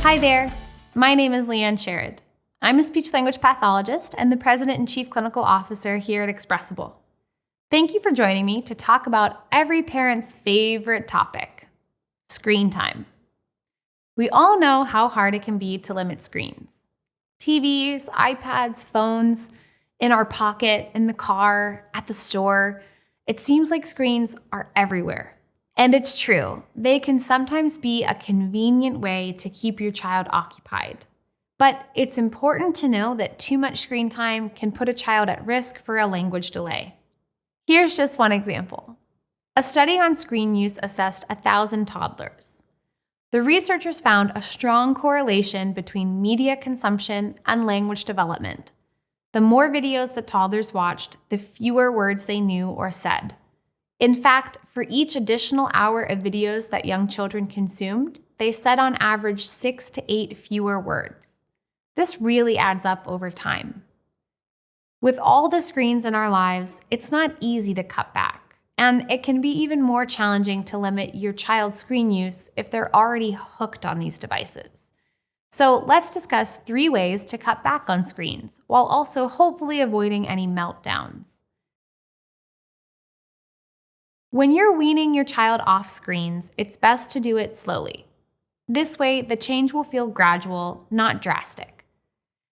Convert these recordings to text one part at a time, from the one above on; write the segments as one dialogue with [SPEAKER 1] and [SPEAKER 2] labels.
[SPEAKER 1] Hi there, my name is Leanne Sherrod. I'm a speech-language pathologist and the President and Chief Clinical Officer here at Expressible. Thank you for joining me to talk about every parent's favorite topic, screen time. We all know how hard it can be to limit screens. TVs, iPads, phones, in our pocket, in the car, at the store. It seems like screens are everywhere. And it's true, they can sometimes be a convenient way to keep your child occupied. But it's important to know that too much screen time can put a child at risk for a language delay. Here's just one example. A study on screen use assessed 1,000 toddlers. The researchers found a strong correlation between media consumption and language development. The more videos that toddlers watched, the fewer words they knew or said. In fact, for each additional hour of videos that young children consumed, they said on average 6 to 8 fewer words. This really adds up over time. With all the screens in our lives, it's not easy to cut back, and it can be even more challenging to limit your child's screen use if they're already hooked on these devices. So let's discuss 3 ways to cut back on screens, while also hopefully avoiding any meltdowns. When you're weaning your child off screens, it's best to do it slowly. This way, the change will feel gradual, not drastic.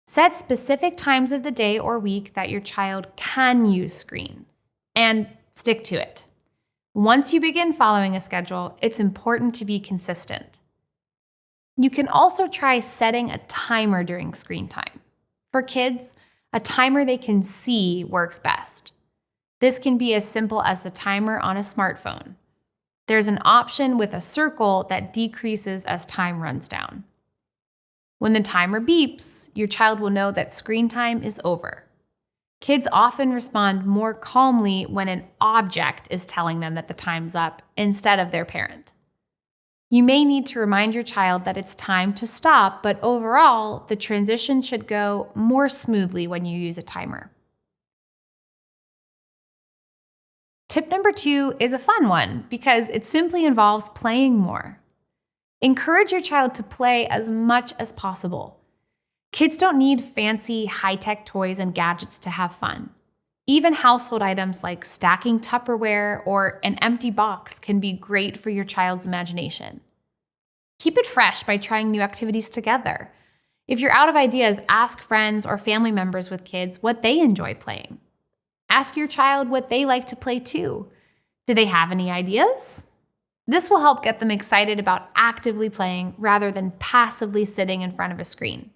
[SPEAKER 1] Set specific times of the day or week that your child can use screens, and stick to it. Once you begin following a schedule, it's important to be consistent. You can also try setting a timer during screen time. For kids, a timer they can see works best. This can be as simple as the timer on a smartphone. There's an option with a circle that decreases as time runs down. When the timer beeps, your child will know that screen time is over. Kids often respond more calmly when an object is telling them that the time's up instead of their parent. You may need to remind your child that it's time to stop, but overall, the transition should go more smoothly when you use a timer. Tip number 2 is a fun one because it simply involves playing more. Encourage your child to play as much as possible. Kids don't need fancy, high-tech toys and gadgets to have fun. Even household items like stacking Tupperware or an empty box can be great for your child's imagination. Keep it fresh by trying new activities together. If you're out of ideas, ask friends or family members with kids what they enjoy playing. Ask your child what they like to play too. Do they have any ideas? This will help get them excited about actively playing rather than passively sitting in front of a screen.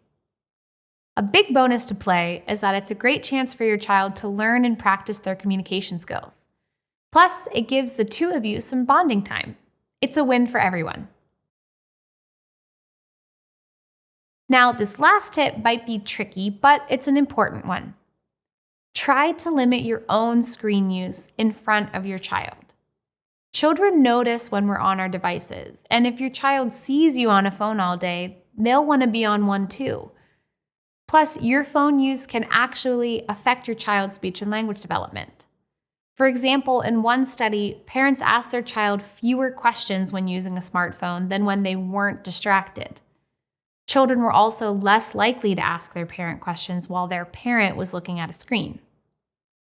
[SPEAKER 1] A big bonus to play is that it's a great chance for your child to learn and practice their communication skills. Plus, it gives the two of you some bonding time. It's a win for everyone. Now, this last tip might be tricky, but it's an important one. Try to limit your own screen use in front of your child. Children notice when we're on our devices, and if your child sees you on a phone all day, they'll want to be on one too. Plus, your phone use can actually affect your child's speech and language development. For example, in one study, parents asked their child fewer questions when using a smartphone than when they weren't distracted. Children were also less likely to ask their parent questions while their parent was looking at a screen.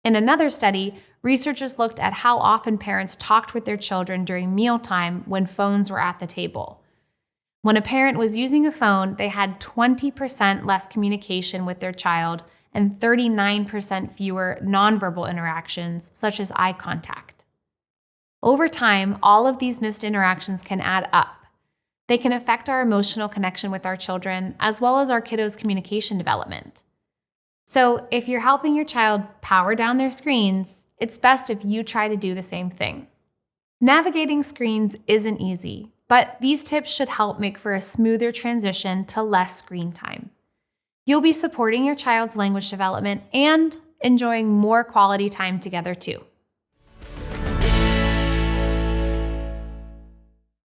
[SPEAKER 1] In another study, researchers looked at how often parents talked with their children during mealtime when phones were at the table. When a parent was using a phone, they had 20% less communication with their child and 39% fewer nonverbal interactions, such as eye contact. Over time, all of these missed interactions can add up. They can affect our emotional connection with our children, as well as our kiddos' communication development. So if you're helping your child power down their screens, it's best if you try to do the same thing. Navigating screens isn't easy, but these tips should help make for a smoother transition to less screen time. You'll be supporting your child's language development and enjoying more quality time together too.